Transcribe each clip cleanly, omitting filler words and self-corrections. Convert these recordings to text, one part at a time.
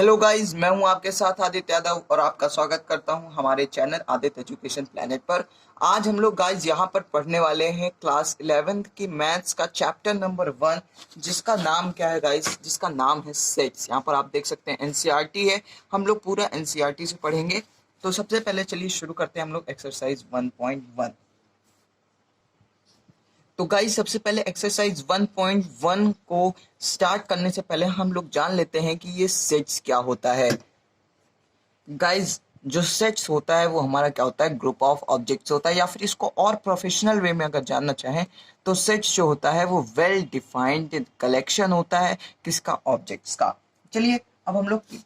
Hello guys, मैं हूं आपके साथ आदित्य यादव और आपका स्वागत करता हूं हमारे चैनल आदित्य एजुकेशन प्लेनेट पर। आज हम लोग गाइस यहां पर पढ़ने वाले हैं क्लास 11th की मैथ्स का चैप्टर नंबर 1, जिसका नाम क्या है गाइस? जिसका नाम है सेट्स। यहां पर आप देख सकते हैं एनसीईआरटी है, हम लोग पूरा एनसीईआरटी से पढ़ेंगे। तो सबसे पहले चलिए शुरू करते हैं हम लोग एक्सरसाइज 1.1। तो गाइस सबसे पहले एक्सरसाइज 1.1 को स्टार्ट करने से पहले हम लोग जान लेते हैं कि ये सेट्स क्या होता है। गाइस जो सेट्स होता है वो हमारा क्या होता है? ग्रुप ऑफ ऑब्जेक्ट्स होता है, या फिर इसको और प्रोफेशनल वे में अगर जानना चाहें तो सेट्स जो होता है वो वेल डिफाइंड कलेक्शन होता है किसका? ऑब्जेक्ट्स का। चलिए अब हम लोग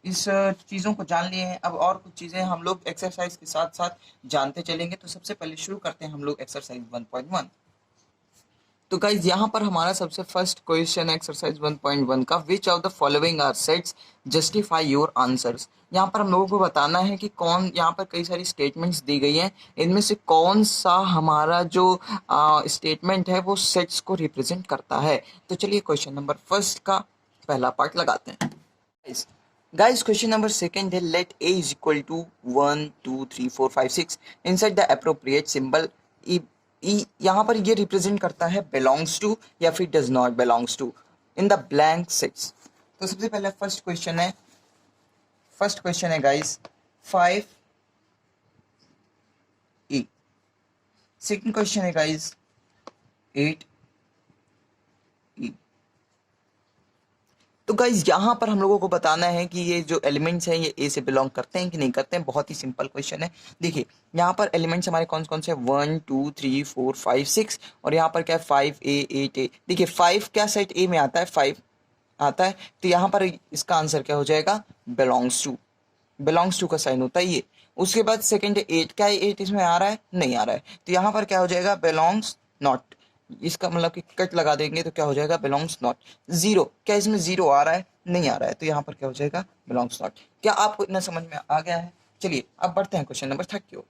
इस चीज़ों को जान लिए हैं, अब और कुछ चीज़ें हम लोग एक्सरसाइज के साथ साथ जानते चलेंगे। तो सबसे पहले शुरू करते हैं हम लोग एक्सरसाइज 1.1। तो गाइज यहाँ पर हमारा सबसे फर्स्ट क्वेश्चन एक्सरसाइज 1.1 का, which of the following are sets justify your answers. यहाँ पर हम लोगों को बताना है कि कौन, यहाँ पर कई सारी स्टेटमेंट्स दी गई हैं, इनमें से कौन सा हमारा जो स्टेटमेंट है वो सेट्स को रिप्रेजेंट करता है। तो चलिए क्वेश्चन नंबर फर्स्ट का पहला पार्ट लगाते हैं। गाइस क्वेश्चन नंबर सेकंड है, let a is equal to 1 2 3 4 5 6 inside the appropriate symbol. यहाँ पर ये रिप्रेजेंट करता है बिलोंग्स टू या फिर does not belongs to in the blank sets. तो सबसे पहले फर्स्ट क्वेश्चन है गाइस 5 e। सेकंड क्वेश्चन है गाइस 8 e। तो गाइज यहाँ पर हम लोगों को बताना है कि ये जो एलिमेंट्स हैं ये ए से बिलोंग करते हैं कि नहीं करते हैं। बहुत ही सिंपल क्वेश्चन है। देखिए यहाँ पर एलिमेंट्स हमारे कौन कौन से हैं? 1 2 3 4 5 6, और यहाँ पर क्या है? 5a 8a। देखिए 5 क्या सेट ए में आता है? 5 आता है। तो यहाँ पर इसका आंसर क्या हो जाएगा? बिलोंग्स टू का साइन होता है ये। उसके बाद सेकेंड 8, क्या है 8 इसमें आ रहा है? नहीं आ रहा है। तो यहाँ पर क्या हो जाएगा? Belongs not. इसका मतलब कि कट लगा देंगे तो क्या हो जाएगा? Belongs not. 0, क्या इसमें 0 आ रहा है? नहीं आ रहा है। तो यहाँ पर क्या हो जाएगा? Belongs not. क्या आपको इतना समझ में आ गया है? चलिए अब बढ़ते हैं क्वेश्चन नंबर 3 की ओर।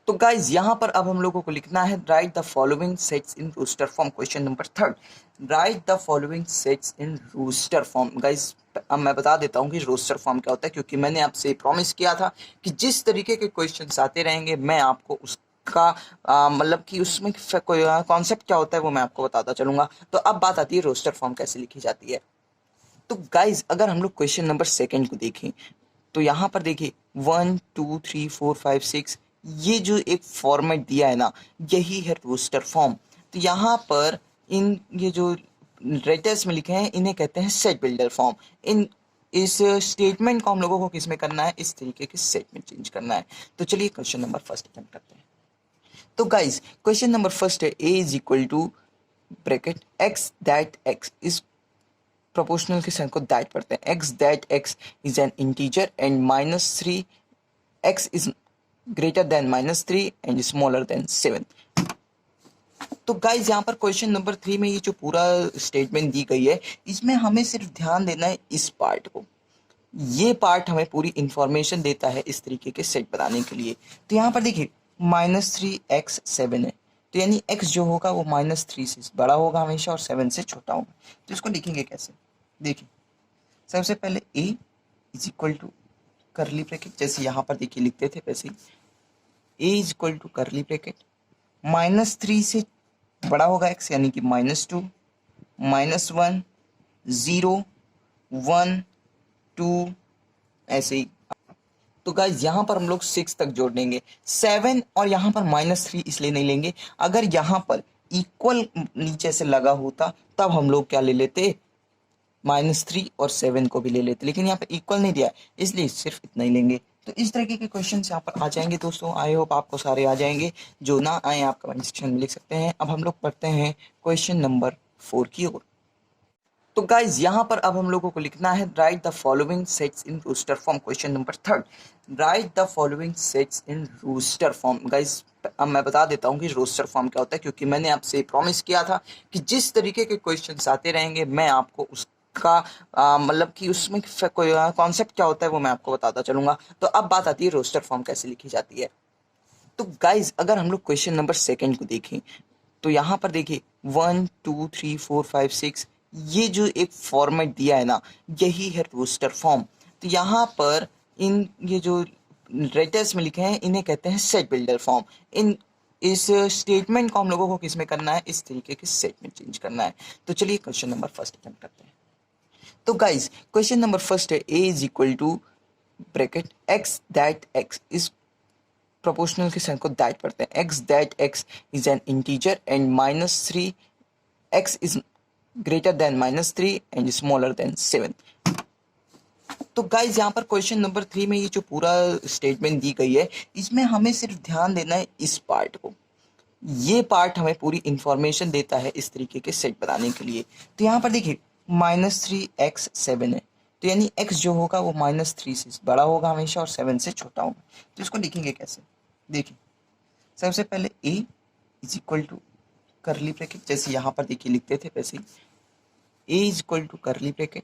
तो गाइज यहाँ पर अब हम लोगों को लिखना है, write the following sets in roster form. Question number 3, write the following sets in roster form. Guys अब मैं बता देता हूँ कि रोस्टर फॉर्म क्या होता है, क्योंकि मैंने आपसे प्रॉमिस किया था कि जिस तरीके के क्वेश्चंस आते रहेंगे मैं आपको उसका मतलब कि उसमें कॉन्सेप्ट क्या होता है वो मैं आपको बताता चलूंगा। तो अब बात आती है रोस्टर फॉर्म कैसे लिखी जाती है। तो गाइज अगर हम लोग क्वेश्चन नंबर 2 को देखें तो यहाँ पर देखिए 1 2 3 4 5 6, ये जो एक फॉर्मेट दिया है ना, यही है रोस्टर फॉर्म। तो यहाँ पर इन ये जो लेटर्स में लिखे हैं इन्हें कहते हैं सेट बिल्डर फॉर्म। इन इस स्टेटमेंट को हम लोगों को किस में करना है? इस तरीके के सेट में चेंज करना है। तो चलिए क्वेश्चन नंबर फर्स्ट अटेम्प्ट करते हैं। तो गाइज क्वेश्चन नंबर फर्स्ट है, A is equal to bracket x that x. इस प्रोपोर्शनल के साइन को दैट पढ़ते हैं। X that x is an integer and -3 x is greater than -3 and smaller than 7। तो गाइज यहाँ पर क्वेश्चन नंबर 3 में ये जो पूरा स्टेटमेंट दी गई है, इसमें हमें सिर्फ ध्यान देना है इस पार्ट को। ये पार्ट हमें पूरी इंफॉर्मेशन देता है इस तरीके के सेट बनाने के लिए। तो यहाँ पर देखिए -3 x 7 है, तो यानी x जो होगा वो -3 से बड़ा होगा हमेशा और 7 से छोटा होगा। तो इसको लिखेंगे कैसे? देखिए सबसे पहले a is equal to curly bracket, जैसे यहाँ पर देखिए लिखते थे वैसे ही a is equal to curly bracket, -3 से बड़ा होगा x यानी कि -2 -1 0 1 2 ऐसे ही। तो गाइज यहाँ पर हम लोग 6 तक जोड़ देंगे। 7 और यहाँ पर -3 इसलिए नहीं लेंगे, अगर यहाँ पर इक्वल नीचे से लगा होता तब हम लोग क्या ले लेते? -3 और 7 को भी ले लेते, लेकिन यहाँ पे इक्वल नहीं दिया इसलिए सिर्फ इतना ही लेंगे। तो इस तरीके के क्वेश्चन यहाँ पर आ जाएंगे दोस्तों। आई होप आपको सारे आ जाएंगे, जो ना आए आप कमेंट सेक्शन में लिख सकते हैं। अब हम लोग पढ़ते हैं क्वेश्चन नंबर 4 की ओर। तो गाइज यहाँ पर अब हम लोगों को लिखना है, write the following sets in roster form. Question number 3, write the following sets in roster form. Guys अब मैं बता देता हूँ कि रोस्टर फॉर्म क्या होता है, क्योंकि मैंने आपसे प्रॉमिस किया था कि जिस तरीके के क्वेश्चंस आते रहेंगे मैं आपको उसका मतलब कि उसमें कॉन्सेप्ट क्या होता है वो मैं आपको बताता चलूंगा। तो अब बात आती है रोस्टर फॉर्म कैसे लिखी जाती है। तो गाइज अगर हम लोग क्वेश्चन नंबर 2 को देखें तो यहाँ पर देखिए 1 2 3 4 5 6, ये जो एक फॉर्मेट दिया है ना, यही है रोस्टर फॉर्म। तो यहाँ पर इन ये जो लेटर्स में लिखे हैं इन्हें कहते हैं सेट बिल्डर फॉर्म। इन इस स्टेटमेंट को हम लोगों को किस में करना है, इस तरीके के सेट में चेंज करना है। तो चलिए क्वेश्चन नंबर फर्स्ट अटेम्प्ट करते हैं। तो गाइस क्वेश्चन नंबर फर्स्ट है a is equal to bracket x that x इस प्रोपोर्शनल के साइन को दैट पढ़ते हैं। x that x is an integer and -3 x is greater than -3 and smaller than 7। तो गाइज यहाँ पर क्वेश्चन नंबर 3 में ये जो पूरा स्टेटमेंट दी गई है, इसमें हमें सिर्फ ध्यान देना है इस पार्ट को। ये पार्ट हमें पूरी इंफॉर्मेशन देता है इस तरीके के सेट बनाने के लिए। तो यहाँ पर देखिए -3x 7 है, तो यानी x जो होगा वो -3 से बड़ा होगा हमेशा और 7 से छोटा होगा। तो इसको लिखेंगे कैसे, देखिए सबसे पहले a is equal to curly bracket, जैसे यहाँ पर देखिए लिखते थे वैसे a is equal to curly bracket,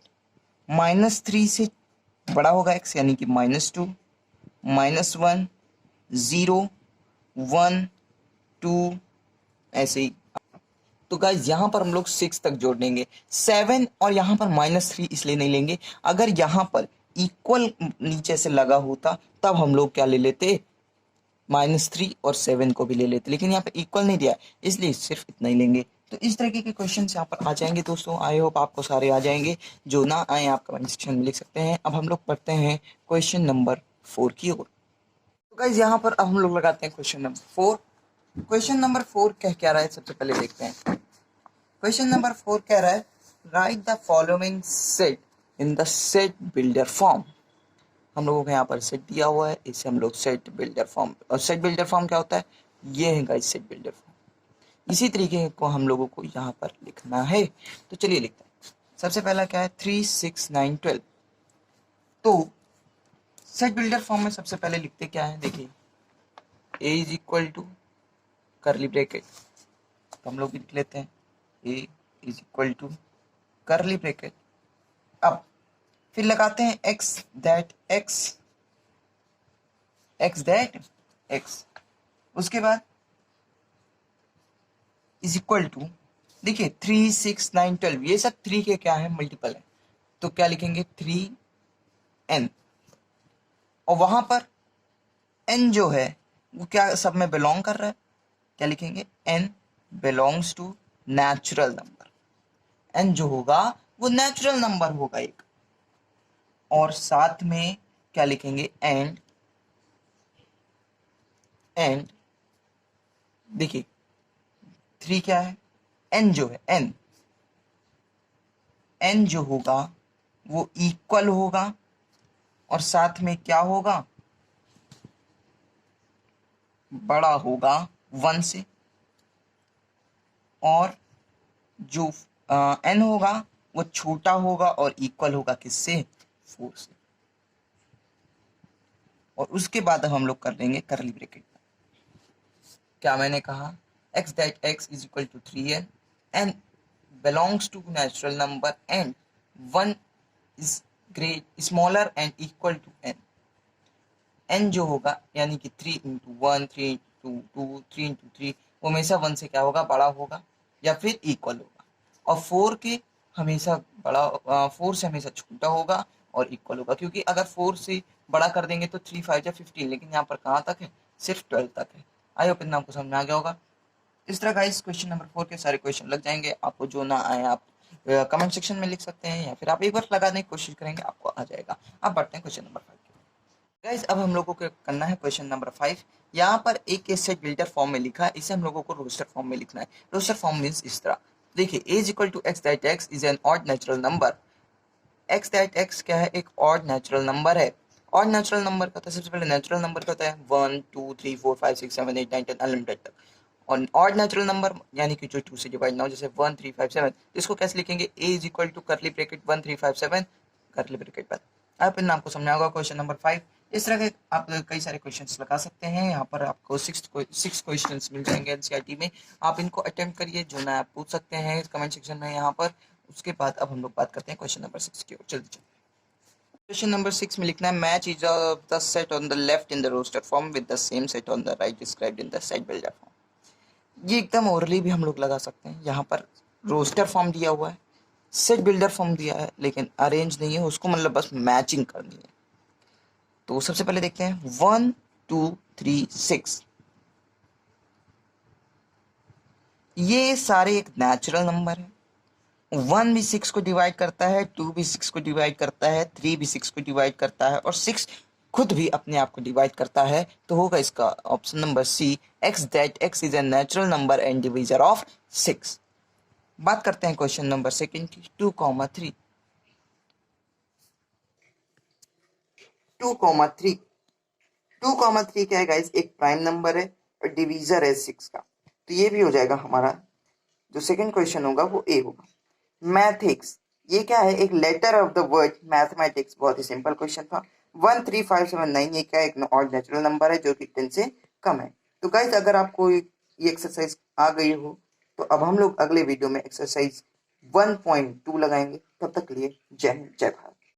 -3 से बड़ा होगा x यानी कि -2 -1 0 1 2 ऐसे ही। तो गाइज यहाँ पर हम लोग 6 तक जोड़ देंगे, 7 और यहाँ पर -3 इसलिए नहीं लेंगे, अगर यहाँ पर इक्वल नीचे से लगा होता तब हम लोग क्या ले लेते, -3 और 7 को भी ले लेते, लेकिन यहाँ पे इक्वल नहीं दिया इसलिए सिर्फ इतना ही लेंगे। तो इस तरीके के क्वेश्चन यहाँ पर आ जाएंगे दोस्तों। आई होप आपको सारे आ जाएंगे, जो ना आए आप कमेंट सेक्शन में लिख सकते हैं। अब हम लोग पढ़ते हैं क्वेश्चन नंबर 4 की ओर। तो गाइज यहाँ पर अब हम लोग लगाते हैं क्वेश्चन नंबर 4। क्वेश्चन नंबर 4 क्या रहा है, सबसे पहले देखते हैं। क्वेश्चन नंबर 4 कह रहा है write the following set in the set builder form. हम लोगों को यहाँ पर सेट दिया हुआ है, इसे हम लोग सेट बिल्डर फॉर्म, और सेट बिल्डर फॉर्म क्या होता है, ये है गाइस सेट बिल्डर फॉर्म। इसी तरीके को हम लोगों को यहाँ पर लिखना है। तो चलिए लिखते हैं। सबसे पहला क्या है 3 6 9 12। तो सेट बिल्डर फॉर्म में सबसे पहले लिखते क्या है, देखिए a is equal to curly bracket, तो हम लोग लिख लेते हैं a is equal to curly bracket. अब फिर लगाते हैं x दैट x, उसके बाद इज इक्वल टू, देखिए 3 6 9 12 ये सब 3 के क्या है, मल्टीपल है, तो क्या लिखेंगे 3n, और वहां पर n जो है वो क्या सब में बिलोंग कर रहा है, क्या लिखेंगे n belongs to natural number. n जो होगा वो नेचुरल नंबर होगा एक, और साथ में क्या लिखेंगे एंड देखिए 3 क्या है, n जो है n जो होगा वो इक्वल होगा, और साथ में क्या होगा, बड़ा होगा 1 से, और जो n होगा वो छोटा होगा और इक्वल होगा किससे, 4 से। और उसके बाद हम लोग कर लेंगे करली ब्रैकेट। क्या मैंने कहा, x that x is equal to 3n, n belongs to natural number and 1 is great smaller and equal to n। n जो होगा यानी कि 3 इंटू 1 3 इंटू 2 3 इंटू 3 वो हमेशा 1 से क्या होगा, बड़ा होगा या फिर इक्वल होगा, और 4 के हमेशा बड़ा 4 से हमेशा छोटा होगा और इक्वल होगा, क्योंकि अगर 4 से बड़ा कर देंगे तो 3 5 या 15, लेकिन यहाँ पर कहाँ तक है, सिर्फ 12 तक है। आई होप इतना आपको समझ में आ गया होगा। इस तरह का इस क्वेश्चन नंबर 4 के सारे क्वेश्चन लग जाएंगे। आपको जो ना आए आप कमेंट सेक्शन में लिख सकते हैं, या फिर आप एक बार लगाने की कोशिश करेंगे आपको आ जाएगा। अब बढ़ते हैं क्वेश्चन नंबर 5 की। गाइस अब हम लोगों को करना है क्वेश्चन नंबर 5। यहाँ पर एक सेट बिल्डर फॉर्म में लिखा है, इसे हम लोगों को रोस्टर फॉर्म में लिखना है। रोस्टर फॉर्म मीन्स इस तरह, देखिए a is equal to x that x is an odd natural number. X that x क्या है, एक ऑड नेचुरल नंबर है। ऑड नेचुरल नंबर का होता है, सबसे पहले नेचुरल नंबर का होता है 1 2 3 4 5 6 7 8 9 10 अनलिमिटेड तक, और ऑड नेचुरल नंबर यानी कि जो 2 से डिवाइड ना हो, जैसे 1 3 5 7, इसको कैसे लिखेंगे, a is equal to curly bracket 1 3 5 7 करली ब्रैकेट बंद। अब इन आपको समझ होगा क्वेश्चन नंबर 5। इस तरह के आप कई सारे क्वेश्चंस लगा सकते हैं। यहाँ पर आपको 6 क्वेश्चंस मिल जाएंगे एनसीईआरटी में, आप इनको अटेम्प्ट करिए, जो ना आप पूछ सकते हैं कमेंट सेक्शन में यहाँ पर। उसके बाद अब हम लोग बात करते हैं क्वेश्चन नंबर 6 की ओर। जल्दी क्वेश्चन नंबर 6 में लिखना है match is of the set on the left in the roster form with the same set on the right described in the set builder form. ये एकदम ओरली भी हम लोग लगा सकते हैं। यहाँ पर रोस्टर फॉर्म दिया हुआ है, सेट बिल्डर फॉर्म दिया है लेकिन अरेंज नहीं है, उसको मतलब बस मैचिंग करनी है। तो सबसे पहले देखते हैं 1 2 3 6, ये सारे एक नेचुरल नंबर है। 1 भी 6 को डिवाइड करता है, 2 भी 6 को डिवाइड करता है, 3 भी 6 को डिवाइड करता है और 6 खुद भी अपने आप को डिवाइड करता है। तो होगा इसका option number C, x, that x is a natural number and divisor of 6। बात करते हैं क्वेश्चन नंबर सेकंड की, 2,3। 2,3 2,3 क्या है गाइस, एक प्राइम नंबर है और डिवीजर है 6 का। तो ये भी हो जाएगा हमारा जो सेकंड क्वेश्चन होगा वो ए होगा। मैथिक्स, ये क्या है, एक letter of the word mathematics. बहुत ही सिंपल क्वेश्चन था। 13579, ये क्या है, एक ऑड नेचुरल नंबर है जो कि 10 से कम है। तो गाइस अगर आपको ये एक्सरसाइज आ गई हो तो अब हम लोग अगले वीडियो में एक्सरसाइज 1.2 लगाएंगे। तब तक के लिए जय हिंद, जय भारत।